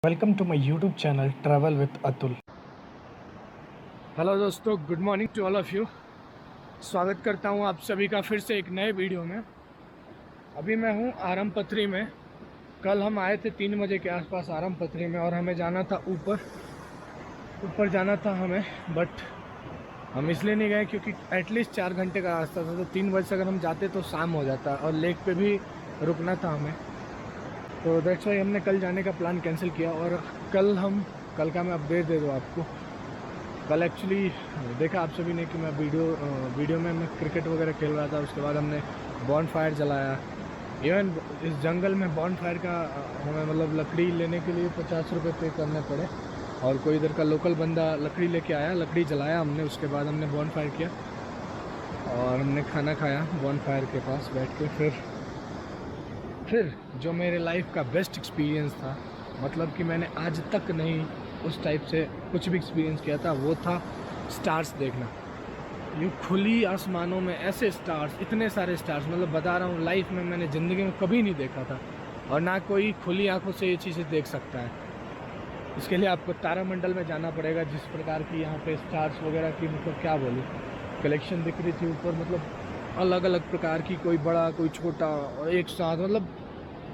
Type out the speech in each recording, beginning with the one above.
Welcome to my YouTube channel travel with Atul. Hello दोस्तों, good morning to all of you. स्वागत करता हूं आप सभी का फिर से एक नए वीडियो में। अभी मैं हूं आरम पथरी में। कल हम आए थे 3 बजे के आसपास आरम पथरी में और हमें जाना था ऊपर जाना था हमें, बट हम इसलिए नहीं गए क्योंकि एटलीस्ट 4 घंटे का रास्ता था। तो 3 बजे से अगर हम जाते तो शाम हो जाता और लेक पे भी रुकना था हमें। तो दैट्स वाई हमने कल जाने का प्लान कैंसिल किया। और कल का मैं अपडेट दे दूँ आपको। कल एक्चुअली देखा आप सभी ने कि मैं वीडियो में मैं क्रिकेट वगैरह खेल रहा था। उसके बाद हमने बॉन फायर जलाया। इवन इस जंगल में बॉन फायर का हमें मतलब लकड़ी लेने के लिए 50 रुपये पे करने पड़े। और कोई इधर का लोकल बंदा लकड़ी लेके आया, लकड़ी जलाया हमने। उसके बाद हमने बॉन फायर किया और हमने खाना खाया बॉन फायर के पास बैठ के। फिर जो मेरे लाइफ का बेस्ट एक्सपीरियंस था, मतलब कि मैंने आज तक नहीं उस टाइप से कुछ भी एक्सपीरियंस किया था, वो था स्टार्स देखना। यूँ खुली आसमानों में ऐसे स्टार्स, इतने सारे स्टार्स, मतलब बता रहा हूँ लाइफ में मैंने ज़िंदगी में कभी नहीं देखा था। और ना कोई खुली आंखों से ये चीज़ें देख सकता है। इसके लिए आपको तारामंडल में जाना पड़ेगा। जिस प्रकार की यहाँ पे स्टार्स वगैरह की, मतलब क्या बोलूँ, कलेक्शन दिख रही थी ऊपर। मतलब अलग अलग प्रकार की, कोई बड़ा कोई छोटा और एक साथ, मतलब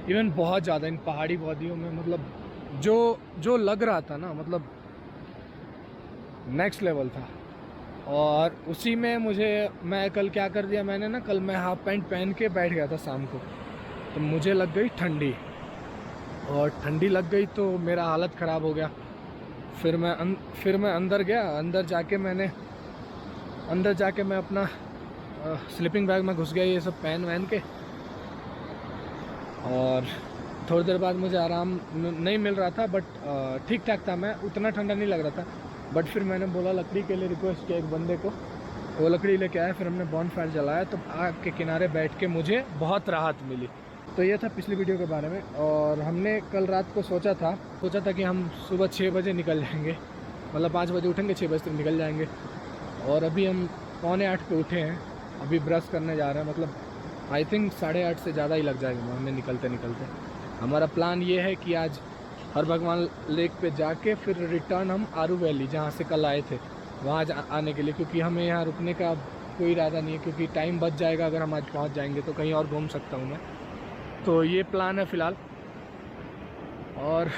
इवन बहुत ज़्यादा इन पहाड़ी वादियों में, मतलब जो लग रहा था ना, मतलब नेक्स्ट लेवल था। और उसी में मैं कल क्या कर दिया मैंने ना, कल मैं हाफ पैंट पहन के बैठ गया था शाम को। तो मुझे लग गई ठंडी, और ठंडी लग गई तो मेरा हालत ख़राब हो गया। फिर मैं अंदर गया। अंदर जाके मैं अपना स्लीपिंग बैग में घुस गया, ये सब पहन वहन के। और थोड़ी देर बाद मुझे आराम नहीं मिल रहा था, बट ठीक ठाक था। मैं उतना ठंडा नहीं लग रहा था। बट फिर मैंने बोला, लकड़ी के लिए रिक्वेस्ट किया एक बंदे को, वो लकड़ी लेके आया। फिर हमने बॉन फायर जलाया, तो आग के किनारे बैठ के मुझे बहुत राहत मिली। तो ये था पिछली वीडियो के बारे में। और हमने कल रात को सोचा था कि हम सुबह 6 बजे निकल जाएंगे, मतलब 5 बजे उठेंगे, 6 बजे तक निकल जाएंगे। और अभी हम 7:45 पे उठे हैं। अभी ब्रश करने जा रहे हैं, मतलब आई थिंक 8:30 से ज़्यादा ही लग जाएगा हमें निकलते। हमारा प्लान ये है कि आज हर भगवान लेक पे जाके फिर रिटर्न हम आरू वैली, जहाँ से कल आए थे, वहाँ आने के लिए। क्योंकि हमें यहाँ रुकने का कोई इरादा नहीं है, क्योंकि टाइम बच जाएगा। अगर हम आज पहुँच जाएंगे तो कहीं और घूम सकता हूँ मैं। तो ये प्लान है फ़िलहाल। और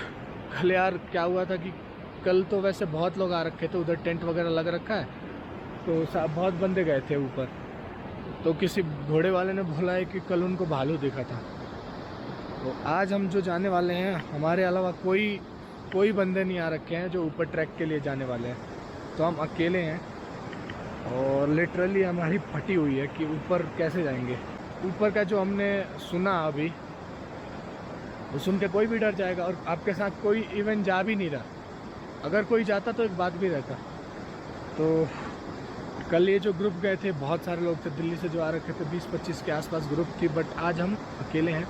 कल यार क्या हुआ था कि कल तो वैसे बहुत लोग आ रखे थे, उधर टेंट वगैरह लग रखा है, तो बहुत बंदे गए थे ऊपर। तो किसी घोड़े वाले ने बोला है कि कल उनको भालू देखा था। तो आज हम जो जाने वाले हैं, हमारे अलावा कोई बंदे नहीं आ रखे हैं जो ऊपर ट्रैक के लिए जाने वाले हैं। तो हम अकेले हैं और लिटरली हमारी फटी हुई है कि ऊपर कैसे जाएंगे। ऊपर का जो हमने सुना अभी, वो सुन के कोई भी डर जाएगा। और आपके साथ कोई इवन जा भी नहीं रहा। अगर कोई जाता तो एक बात भी रहता। तो कल ये जो ग्रुप गए थे, बहुत सारे लोग थे दिल्ली से जो आ रखे थे, 20-25 के आसपास ग्रुप थी। बट आज हम अकेले हैं।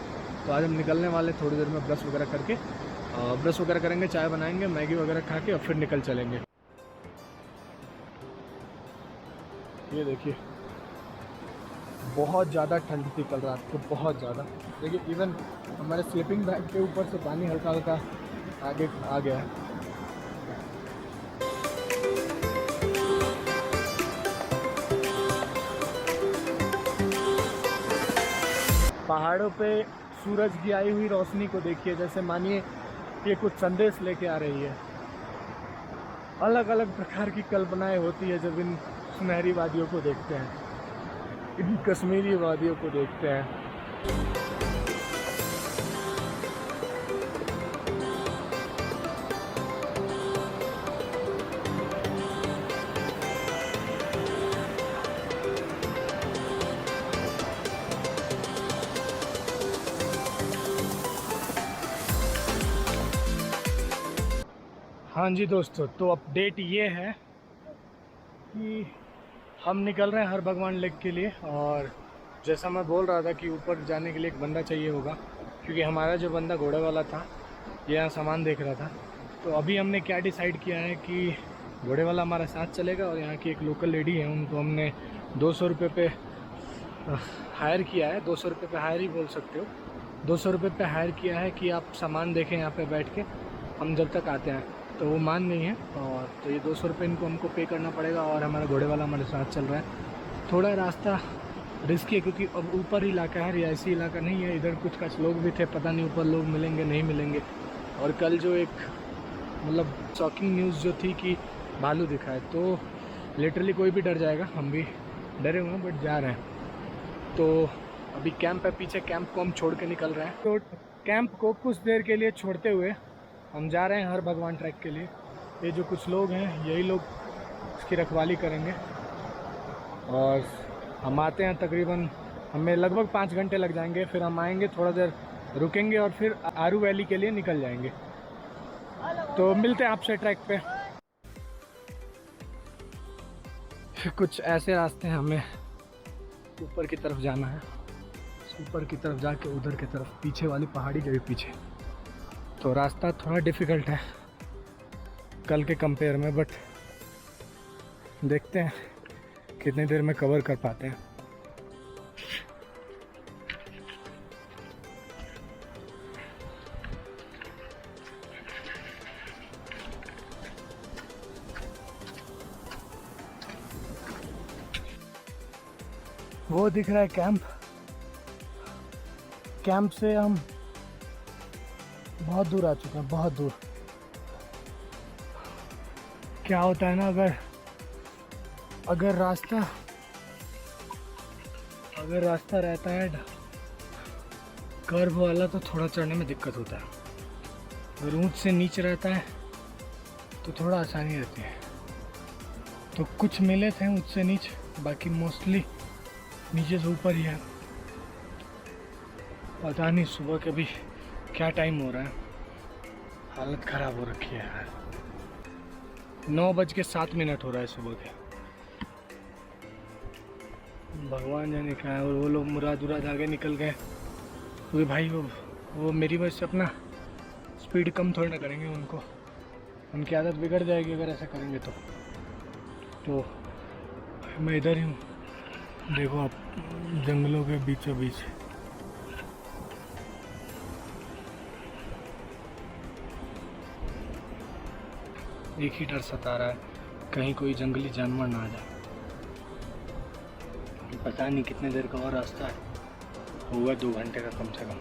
तो आज हम निकलने वाले थोड़ी देर में, ब्रश वगैरह करेंगे, चाय बनाएंगे, मैगी वगैरह खा के और फिर निकल चलेंगे। ये देखिए, बहुत ज़्यादा ठंड थी कल रात को, बहुत ज़्यादा। देखिए इवन हमारे स्लीपिंग बैग के ऊपर से पानी हल्का हल्का आगे आ गया है। पहाड़ों पे सूरज की आई हुई रोशनी को देखिए, जैसे मानिए ये कुछ संदेश लेके आ रही है। अलग अलग प्रकार की कल्पनाएं होती है जब इन सुनहरी वादियों को देखते हैं, इन कश्मीरी वादियों को देखते हैं। हाँ जी दोस्तों, तो अपडेट ये है कि हम निकल रहे हैं हर भगवान लेक के लिए। और जैसा मैं बोल रहा था कि ऊपर जाने के लिए एक बंदा चाहिए होगा, क्योंकि हमारा जो बंदा घोड़े वाला था ये यहाँ सामान देख रहा था। तो अभी हमने क्या डिसाइड किया है कि घोड़े वाला हमारा साथ चलेगा, और यहाँ की एक लोकल लेडी है, उनको हमने 200 रुपये पे हायर किया है। 200 रुपये पे हायर ही बोल सकते हो। 200 रुपये पे हायर किया है कि आप सामान देखें यहाँ पे बैठ के। हम जब तक आते हैं। तो वो मान नहीं है, और तो ये 200 रुपये इनको हमको पे करना पड़ेगा। और हमारा घोड़े वाला हमारे साथ चल रहा है। थोड़ा रास्ता रिस्की है क्योंकि अब ऊपर इलाका है, रिहायशी इलाका नहीं है। इधर कुछ लोग भी थे, पता नहीं ऊपर लोग मिलेंगे नहीं मिलेंगे। और कल जो एक मतलब शॉकिंग न्यूज़ जो थी कि भालू दिखा है, तो लिटरली कोई भी डर जाएगा। हम भी डरे हुए हैं बट जा रहे हैं। तो अभी कैंप है पीछे, कैंप को हम छोड़ के निकल रहे हैं। तो कैंप को कुछ देर के लिए छोड़ते हुए हम जा रहे हैं हर भगवान ट्रैक के लिए। ये जो कुछ लोग हैं यही लोग इसकी रखवाली करेंगे। और हम आते हैं तकरीबन, हमें लगभग 5 घंटे लग जाएंगे। फिर हम आएंगे, थोड़ा देर रुकेंगे और फिर आरू वैली के लिए निकल जाएंगे। तो मिलते हैं आपसे ट्रैक पे। कुछ ऐसे रास्ते हैं, हमें ऊपर की तरफ जाना है। ऊपर की तरफ जाके उधर की तरफ पीछे वाली पहाड़ी के भी पीछे। तो रास्ता थोड़ा डिफ़िकल्ट है कल के कंपेयर में, बट देखते हैं कितनी देर में कवर कर पाते हैं। वो दिख रहा है कैंप। कैंप से हम बहुत दूर आ चुके हैं, बहुत दूर। क्या होता है ना, अगर रास्ता रहता है कर्व वाला तो थोड़ा चढ़ने में दिक्कत होता है। अगर ऊंच से नीचे रहता है तो थोड़ा आसानी रहती है। तो कुछ मिले थे ऊंच से नीचे, बाकी मोस्टली नीचे से ऊपर ही है। पता नहीं सुबह के भी क्या टाइम हो रहा है, हालत ख़राब हो रखी है यार। 9:07 हो रहा है सुबह के। भगवान जाने क्या है। और वो लोग मुराद आगे निकल गए क्योंकि भाई वो मेरी वजह से अपना स्पीड कम थोड़ी ना करेंगे। उनकी आदत बिगड़ जाएगी अगर ऐसा करेंगे तो मैं इधर ही हूँ। देखो आप, जंगलों के बीचों बीच। एक ही डर सता रहा है, कहीं कोई जंगली जानवर ना आ जाए। पता नहीं कितने देर का और रास्ता है, होगा 2 घंटे का कम से कम।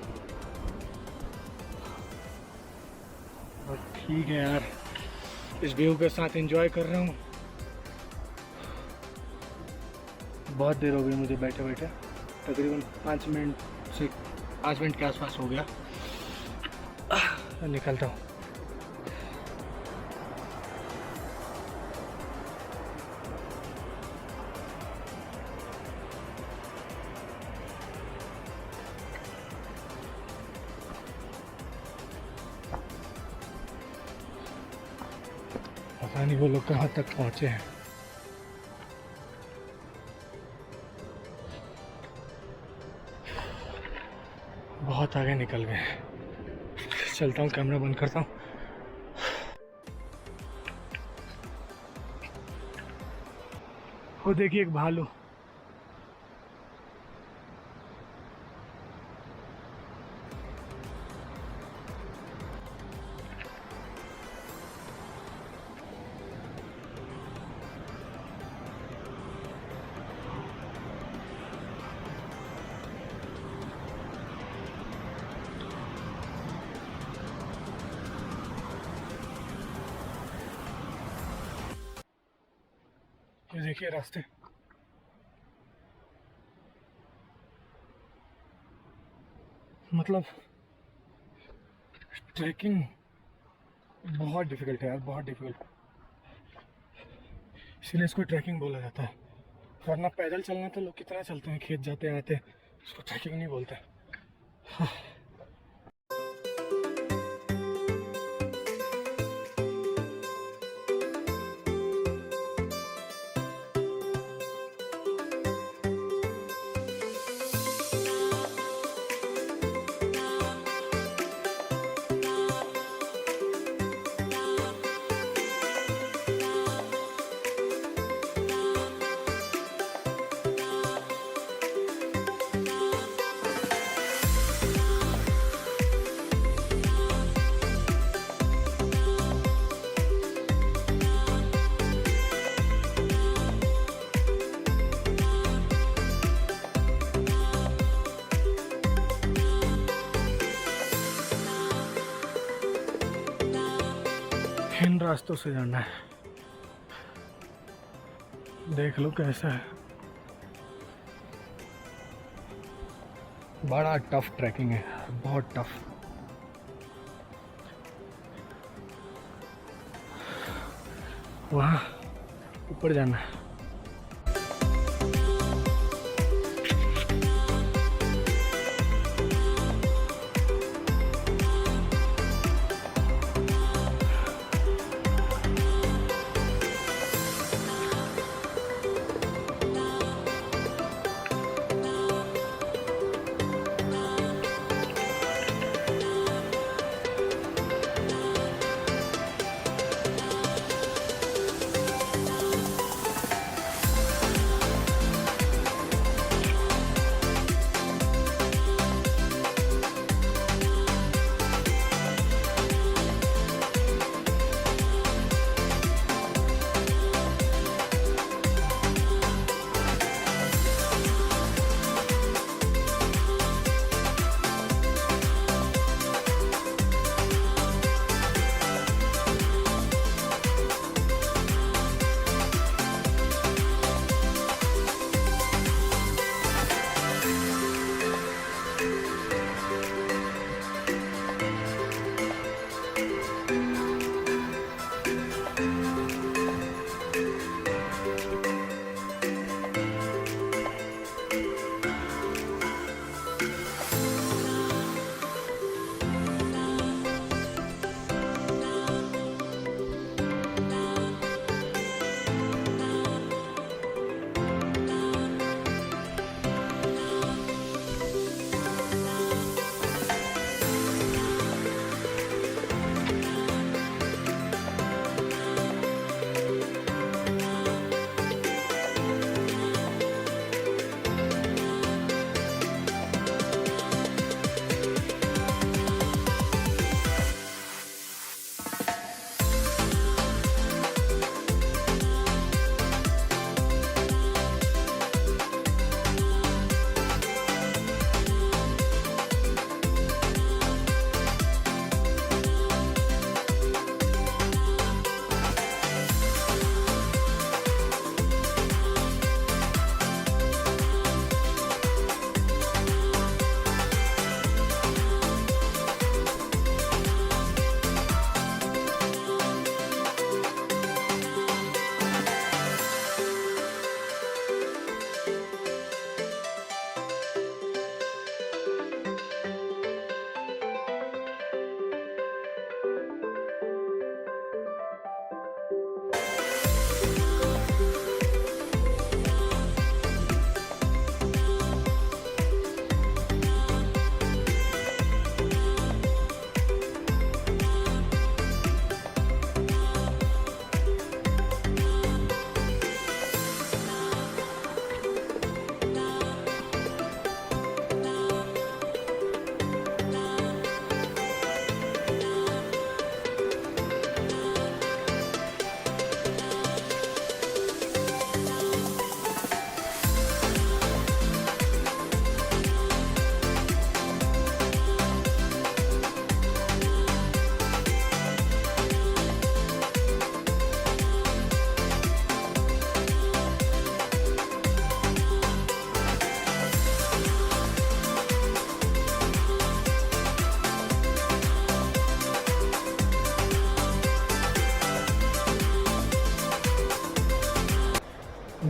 और ठीक है यार, इस व्यू के साथ एंजॉय कर रहा हूँ। बहुत देर हो गई मुझे बैठे बैठे, तकरीबन 5 मिनट के आसपास हो गया। निकलता हूँ। पता नहीं वो लोग कहाँ तक पहुँचे हैं। बहुत आगे निकल गए। चलता हूँ, कैमरा बंद करता हूँ। वो देखिए एक भालू। ये देखिए रास्ते। मतलब ट्रैकिंग बहुत डिफिकल्ट है यार, बहुत डिफिकल्ट। इसीलिए इसको ट्रैकिंग बोला जाता है। वरना पैदल चलना तो लोग कितना चलते हैं, खेत जाते आते, उसको ट्रैकिंग नहीं बोलते। इन रास्तों से जाना है, देख लो कैसा है। बड़ा टफ ट्रैकिंग है, बहुत टफ। वहाँ ऊपर जाना है।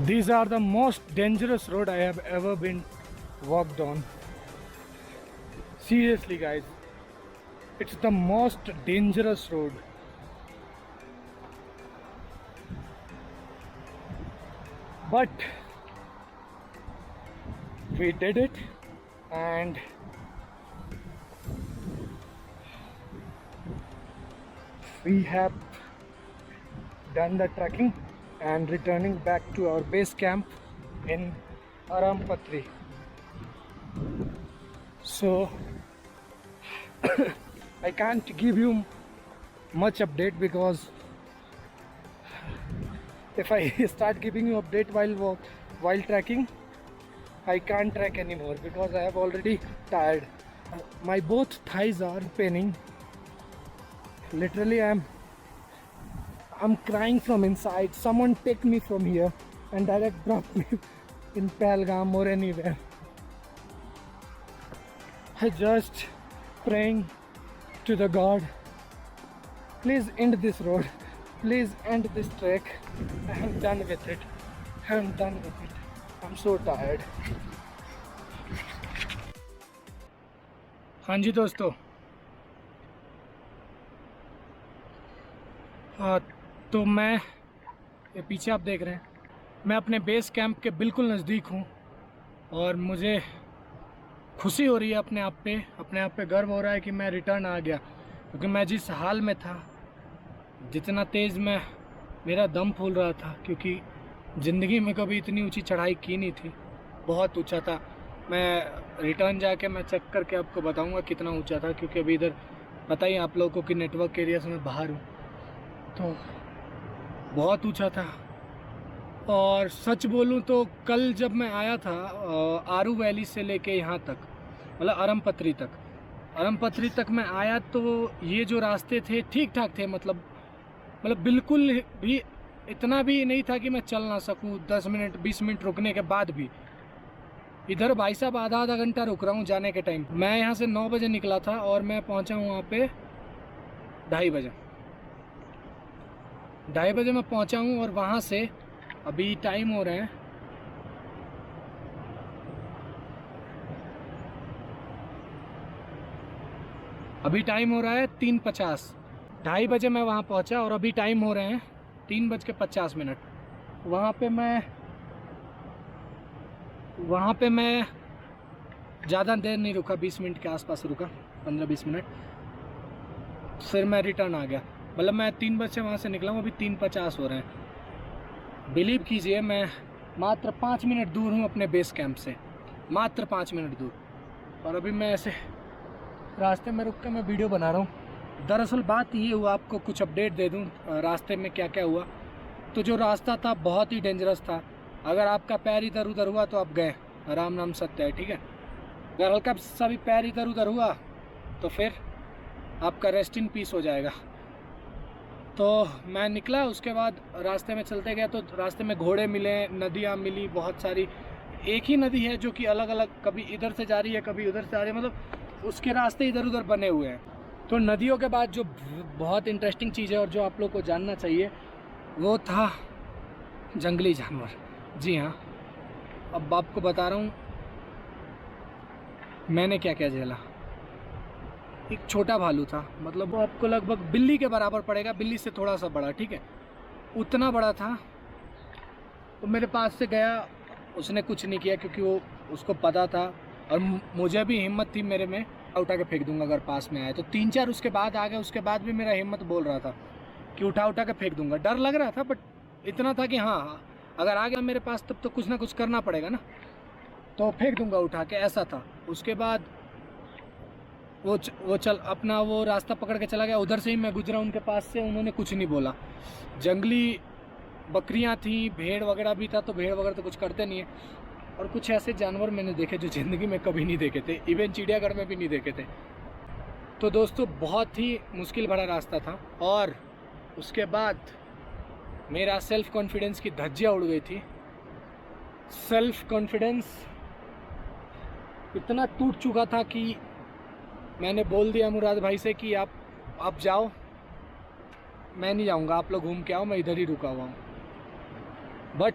These are the most dangerous road I have ever been walked on. Seriously guys, it's the most dangerous road. But we did it, and we have done the trekking and returning back to our base camp in Arampatri. So I can't give you much update, because if I start giving you update while tracking, I can't track anymore because I have already tired. My both thighs are paining. Literally I am I'm crying from inside. Someone take me from here and direct drop me in Pahalgam or anywhere. I just praying to the God, please end this road, please end this trek. I am done with it. I am done with it. I'm so tired. हाँ जी दोस्तों, तो मैं ये पीछे आप देख रहे हैं, मैं अपने बेस कैंप के बिल्कुल नज़दीक हूँ और मुझे खुशी हो रही है अपने आप पे गर्व हो रहा है कि मैं रिटर्न आ गया। क्योंकि मैं जिस हाल में था, जितना तेज़ मेरा दम फूल रहा था, क्योंकि ज़िंदगी में कभी इतनी ऊंची चढ़ाई की नहीं थी, बहुत ऊंचा था। मैं रिटर्न जाके मैं चेक करके आपको बताऊंगा कितना ऊंचा था, क्योंकि अभी इधर पता ही आप लोगों को कि नेटवर्क एरिया से मैं बाहर हूँ, तो बहुत ऊंचा था। और सच बोलूँ तो कल जब मैं आया था आरू वैली से लेके यहाँ तक, मतलब अरमपत्री तक मैं आया, तो ये जो रास्ते थे ठीक ठाक थे, मतलब बिल्कुल भी इतना भी नहीं था कि मैं चल ना सकूं। 10 मिनट 20 मिनट रुकने के बाद भी इधर भाई साहब आधा घंटा रुक रहा हूँ जाने के टाइम। मैं यहाँ से 9 बजे निकला था और मैं पहुँचा हूँ वहाँ पे 2:30 बजे। 2:30 बजे मैं पहुँचा हूँ और वहाँ से अभी टाइम हो रहे हैं अभी टाइम हो रहा है 3:50। 2:30 बजे मैं वहाँ पहुँचा और अभी टाइम हो रहे हैं 3:50। वहाँ पे मैं ज़्यादा देर नहीं रुका, 20 मिनट के आसपास रुका, 15-20 मिनट, फिर मैं रिटर्न आ गया। मतलब मैं 3 बजे से वहाँ से निकला हूँ, अभी 3:50 हो रहे हैं। बिलीव कीजिए मैं मात्र 5 मिनट दूर हूँ अपने बेस कैंप से, मात्र 5 मिनट दूर, और अभी मैं ऐसे रास्ते में रुक के मैं वीडियो बना रहा हूँ। दरअसल बात ये हुआ, आपको कुछ अपडेट दे दूँ रास्ते में क्या क्या हुआ। तो जो रास्ता था बहुत ही डेंजरस था, अगर आपका पैर इधर उधर हुआ तो आप गए, राम नाम सत्य है, ठीक है। अगर हल्का सा भी पैर इधर उधर हुआ तो फिर आपका रेस्ट इन पीस हो जाएगा। तो मैं निकला, उसके बाद रास्ते में चलते गए तो रास्ते में घोड़े मिले, नदियाँ मिली बहुत सारी। एक ही नदी है जो कि अलग अलग, कभी इधर से जा रही है कभी उधर से आ रही है, मतलब उसके रास्ते इधर उधर बने हुए हैं। तो नदियों के बाद जो बहुत इंटरेस्टिंग चीज़ है और जो आप लोग को जानना चाहिए वो था जंगली जानवर। जी हाँ, अब आपको बता रहा हूँ मैंने क्या क्या झेला। एक छोटा भालू था, मतलब वो आपको लगभग बिल्ली के बराबर पड़ेगा, बिल्ली से थोड़ा सा बड़ा, ठीक है, उतना बड़ा था। तो मेरे पास से गया, उसने कुछ नहीं किया क्योंकि वो उसको पता था और मुझे भी हिम्मत थी मेरे में, उठा के फेंक दूंगा अगर पास में आए। तो 3-4 उसके बाद आ गए, उसके बाद भी मेरा हिम्मत बोल रहा था कि उठा के फेंक दूंगा। डर लग रहा था, बट इतना था कि हाँ अगर आ गया मेरे पास तब तो कुछ ना कुछ करना पड़ेगा ना, तो फेंक दूंगा उठा के, ऐसा था। उसके बाद वो चल अपना वो रास्ता पकड़ के चला गया। उधर से ही मैं गुजरा उनके पास से, उन्होंने कुछ नहीं बोला। जंगली बकरियां थी, भेड़ वगैरह भी था, तो भेड़ वगैरह तो कुछ करते नहीं है। और कुछ ऐसे जानवर मैंने देखे जो ज़िंदगी में कभी नहीं देखे थे, इवन चिड़ियाघर में भी नहीं देखे थे। तो दोस्तों बहुत ही मुश्किल भरा रास्ता था। और उसके बाद मेरा सेल्फ़ कॉन्फिडेंस की धज्जियाँ उड़ गई थी। सेल्फ़ कॉन्फिडेंस इतना टूट चुका था कि मैंने बोल दिया मुराद भाई से कि आप जाओ, मैं नहीं जाऊंगा, आप लोग घूम के आओ, मैं इधर ही रुका हुआ हूँ। बट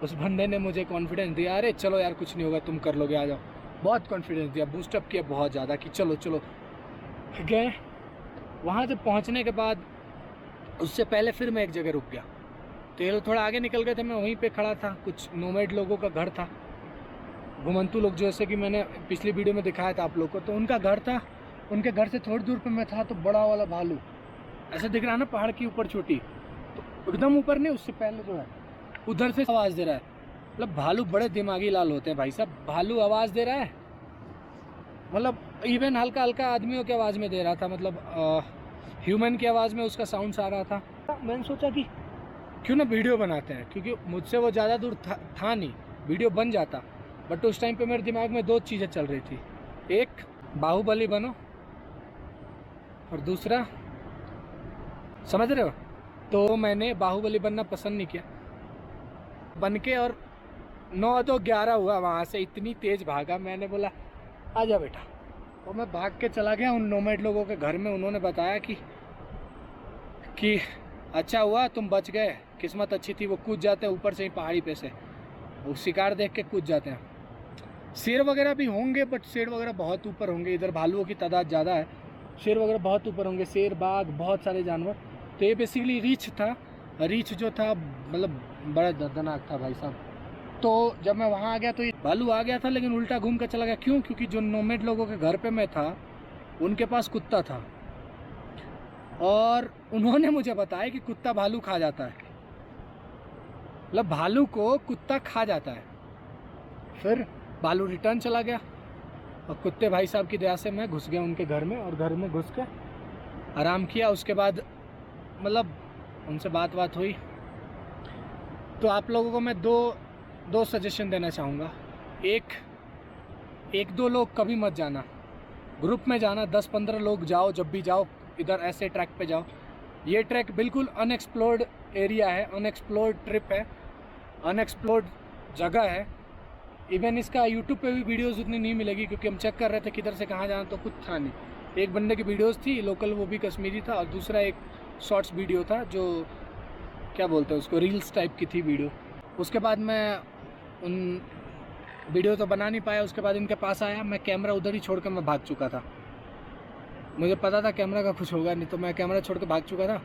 उस बंदे ने मुझे कॉन्फिडेंस दिया, अरे चलो यार कुछ नहीं होगा, तुम कर लोगे, आ जाओ। बहुत कॉन्फिडेंस दिया, बूस्टअप किया बहुत ज़्यादा कि चलो चलो। गए वहाँ से पहुँचने के बाद उससे पहले फिर मैं एक जगह रुक गया। तो ये लोग थोड़ा आगे निकल गए थे, मैं वहीं पे खड़ा था। कुछ नोमैड लोगों का घर था, घुमंतू लोग, जैसे कि मैंने पिछली वीडियो में दिखाया था आप लोग को। तो उनका घर था, उनके घर से थोड़ी दूर पे मैं था। तो बड़ा वाला भालू ऐसे दिख रहा है ना, पहाड़ के ऊपर छोटी, तो एकदम ऊपर नहीं, उससे पहले जो है उधर से आवाज़ दे रहा है। मतलब भालू बड़े दिमागी लाल होते हैं भाई साहब। भालू आवाज़ दे रहा है, मतलब इवन हल्का हल्का आदमियों की आवाज़ में दे रहा था, मतलब ह्यूमन की आवाज़ में उसका साउंड आ रहा था। मैंने सोचा कि क्यों ना वीडियो बनाते हैं, क्योंकि मुझसे वो ज़्यादा दूर था नहीं, वीडियो बन जाता। बट उस टाइम पे मेरे दिमाग में 2 चीज़ें चल रही थी, एक बाहुबली बनो और दूसरा, समझ रहे हो, तो मैंने बाहुबली बनना पसंद नहीं किया, बन के और 9 तो 11 हुआ वहाँ से, इतनी तेज़ भागा। मैंने बोला आजा बेटा, और मैं भाग के चला गया उन नोमैड लोगों के घर में। उन्होंने बताया कि अच्छा हुआ तुम बच गए, किस्मत अच्छी थी, वो कूद जाते हैं ऊपर से ही पहाड़ी पे से, वो शिकार देख के कूद जाते हैं। शेर वगैरह भी होंगे बट शेर वगैरह बहुत ऊपर होंगे, इधर भालुओं की तादाद ज़्यादा है, शेर वगैरह बहुत ऊपर होंगे, शेर बाघ बहुत सारे जानवर। तो ये बेसिकली रीछ था, रीछ जो था मतलब बड़ा दर्दनाक था भाई साहब। तो जब मैं वहाँ आ गया तो ये भालू आ गया था, लेकिन उल्टा घूम कर चला गया। क्यों? क्योंकि जो नोमैड लोगों के घर पे मैं था उनके पास कुत्ता था, और उन्होंने मुझे बताया कि कुत्ता भालू खा जाता है, मतलब भालू को कुत्ता खा जाता है। फिर भालू रिटर्न चला गया और कुत्ते भाई साहब की दया से मैं घुस गया उनके घर में, और घर में घुस के आराम किया। उसके बाद मतलब उनसे बात हुई। तो आप लोगों को मैं दो सजेशन देना चाहूँगा। एक दो लोग कभी मत जाना, ग्रुप में जाना, 10-15 लोग जाओ। जब भी जाओ इधर ऐसे ट्रैक पे जाओ। ये ट्रैक बिल्कुल अनएक्सप्लोर्ड एरिया है, अनएक्सप्लोर्ड ट्रिप है, अनएक्सप्लोर्ड जगह है। इवन इसका यूट्यूब पे भी वीडियोस उतनी नहीं मिलेगी, क्योंकि हम चेक कर रहे थे किधर से कहाँ जाना, तो कुछ था नहीं। एक बंदे की वीडियोस थी लोकल, वो भी कश्मीरी था, और दूसरा एक शॉर्ट्स वीडियो था जो क्या बोलते हैं उसको, रील्स टाइप की थी वीडियो। उसके बाद मैं उन वीडियो तो बना नहीं पाया। उसके बाद इनके पास आया, मैं कैमरा उधर ही छोड़ कर मैं भाग चुका था। मुझे पता था कैमरा का कुछ होगा नहीं, तो मैं कैमरा छोड़ के भाग चुका था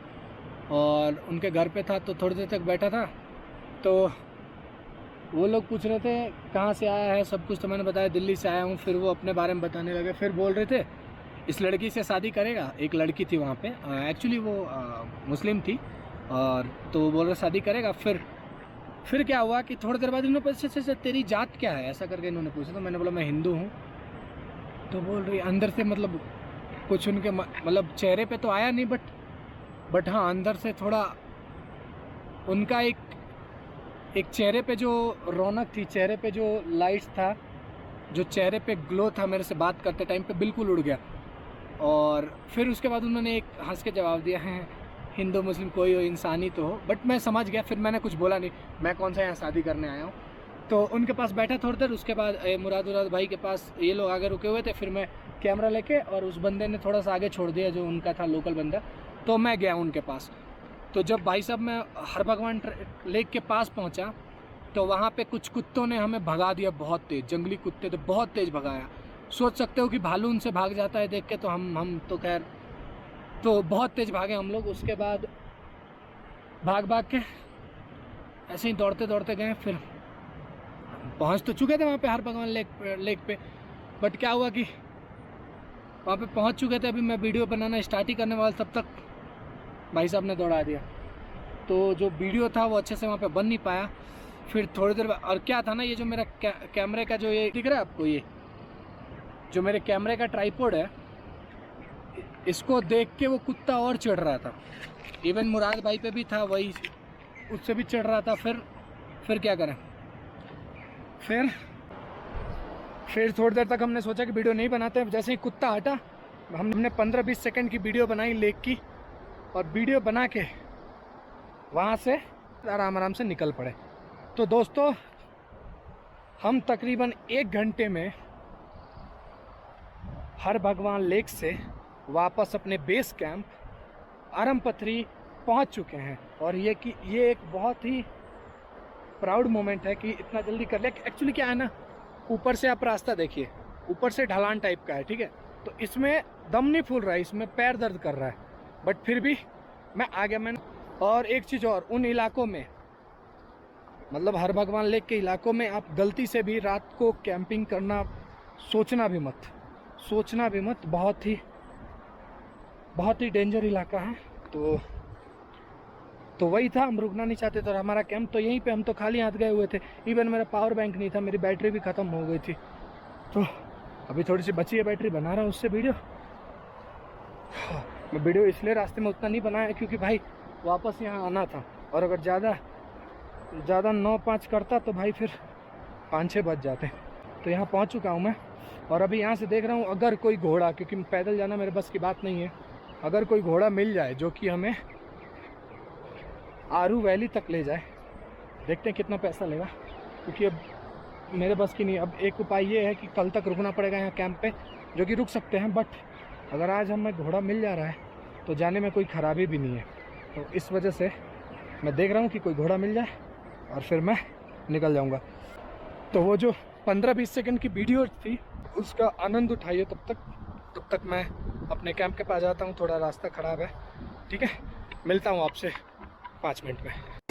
और उनके घर पे था। तो थोड़ी देर तक बैठा था, तो वो लोग पूछ रहे थे कहाँ से आया है सब कुछ, तो मैंने बताया दिल्ली से आया हूँ। फिर वो अपने बारे में बताने लगे, फिर बोल रहे थे इस लड़की से शादी करेगा। एक लड़की थी वहाँ पे, एक्चुअली वो मुस्लिम थी, और तो वो बोल रहे शादी करेगा। फिर क्या हुआ कि थोड़ी देर बाद इन्होंने पूछा अच्छा तेरी जात क्या है, ऐसा करके इन्होंने पूछा। तो मैंने बोला मैं हिंदू हूँ। तो बोल रही अंदर से, मतलब कुछ उनके मतलब चेहरे पे तो आया नहीं, बट हाँ अंदर से थोड़ा उनका एक चेहरे पे जो रौनक थी, चेहरे पे जो लाइट्स था, जो चेहरे पे ग्लो था, मेरे से बात करते टाइम पे बिल्कुल उड़ गया। और फिर उसके बाद उन्होंने एक हंस के जवाब दिया है हिंदू मुस्लिम कोई हो, इंसानी तो हो। बट मैं समझ गया, फिर मैंने कुछ बोला नहीं, मैं कौन सा यहाँ शादी करने आया हूँ। तो उनके पास बैठा थोड़ी देर, उसके बाद मुराद भाई के पास ये लोग आगे रुके हुए थे। फिर मैं कैमरा लेके, और उस बंदे ने थोड़ा सा आगे छोड़ दिया जो उनका था लोकल बंदा, तो मैं गया उनके पास। तो जब भाई साहब मैं हर भगवान लेक के पास पहुंचा, तो वहाँ पे कुछ कुत्तों ने हमें भगा दिया, बहुत तेज़, जंगली कुत्ते थे, बहुत तेज़ भगाया। सोच सकते हो कि भालू उनसे भाग जाता है देख के, तो हम तो खैर तो बहुत तेज़ भागे हम लोग। उसके बाद भाग के ऐसे ही दौड़ते गए। फिर पहुँच तो चुके थे वहाँ पे हर भगवान लेक पे, बट क्या हुआ कि वहाँ पे पहुँच चुके थे, अभी मैं वीडियो बनाना स्टार्ट ही करने वाला, तब तक भाई साहब ने दौड़ा दिया। तो जो वीडियो था वो अच्छे से वहाँ पे बन नहीं पाया। फिर थोड़ी देर, और क्या था ना, ये जो मेरा कैमरे का जो ये दिख रहा है आपको, ये जो मेरे कैमरे का ट्राइपॉड है, इसको देख के वो कुत्ता और चिढ़ रहा था। इवन मुराद भाई पे भी था, वही उससे भी चिढ़ रहा था। फिर क्या करें, फिर थोड़ी देर तक हमने सोचा कि वीडियो नहीं बनाते। जैसे ही कुत्ता हटा, हमने 15-20 सेकंड की वीडियो बनाई लेक की, और वीडियो बना के वहाँ से आराम से निकल पड़े। तो दोस्तों हम तकरीबन 1 घंटे में हर भगवान लेक से वापस अपने बेस कैंप आरमपथरी पहुंच चुके हैं। और ये एक बहुत ही प्राउड मोमेंट है कि इतना जल्दी कर लिया। एक्चुअली क्या है ना, ऊपर से आप रास्ता देखिए, ऊपर से ढलान टाइप का है, ठीक है, तो इसमें दम नहीं फूल रहा है, इसमें पैर दर्द कर रहा है, बट फिर भी मैं आ गया। मैंने और एक चीज़ और, उन इलाकों में, मतलब हर भगवान लेक के इलाकों में आप गलती से भी रात को कैंपिंग करना सोचना भी मत, बहुत ही डेंजर इलाका है। तो वही था, हम रुकना नहीं चाहते थे, और हमारा कैंप तो यहीं पे, हम तो खाली हाथ गए हुए थे। इवन मेरा पावर बैंक नहीं था, मेरी बैटरी भी ख़त्म हो गई थी। तो अभी थोड़ी सी बची है बैटरी, बना रहा हूँ उससे वीडियो। मैं वीडियो इसलिए रास्ते में उतना नहीं बनाया क्योंकि भाई वापस यहाँ आना था, और अगर ज़्यादा 9-5 करता तो भाई फिर 5-6 बज जाते। तो यहाँ पहुँच चुका हूँ मैं, और अभी यहाँ से देख रहा हूँ अगर कोई घोड़ा, क्योंकि पैदल जाना मेरे बस की बात नहीं है, अगर कोई घोड़ा मिल जाए जो कि हमें आरू वैली तक ले जाए। देखते हैं कितना पैसा लेगा, क्योंकि अब मेरे बस की नहीं। अब एक उपाय ये है कि कल तक रुकना पड़ेगा यहाँ कैंप पे, जो कि रुक सकते हैं, बट अगर आज हमें घोड़ा मिल जा रहा है तो जाने में कोई ख़राबी भी नहीं है। तो इस वजह से मैं देख रहा हूँ कि कोई घोड़ा मिल जाए और फिर मैं निकल जाऊँगा। तो वो जो 15-20 सेकंड की वीडियो थी उसका आनंद उठाइए तब तक मैं अपने कैंप के पास जाता हूँ। थोड़ा रास्ता ख़राब है, ठीक है, मिलता हूँ आपसे 5 मिनट में।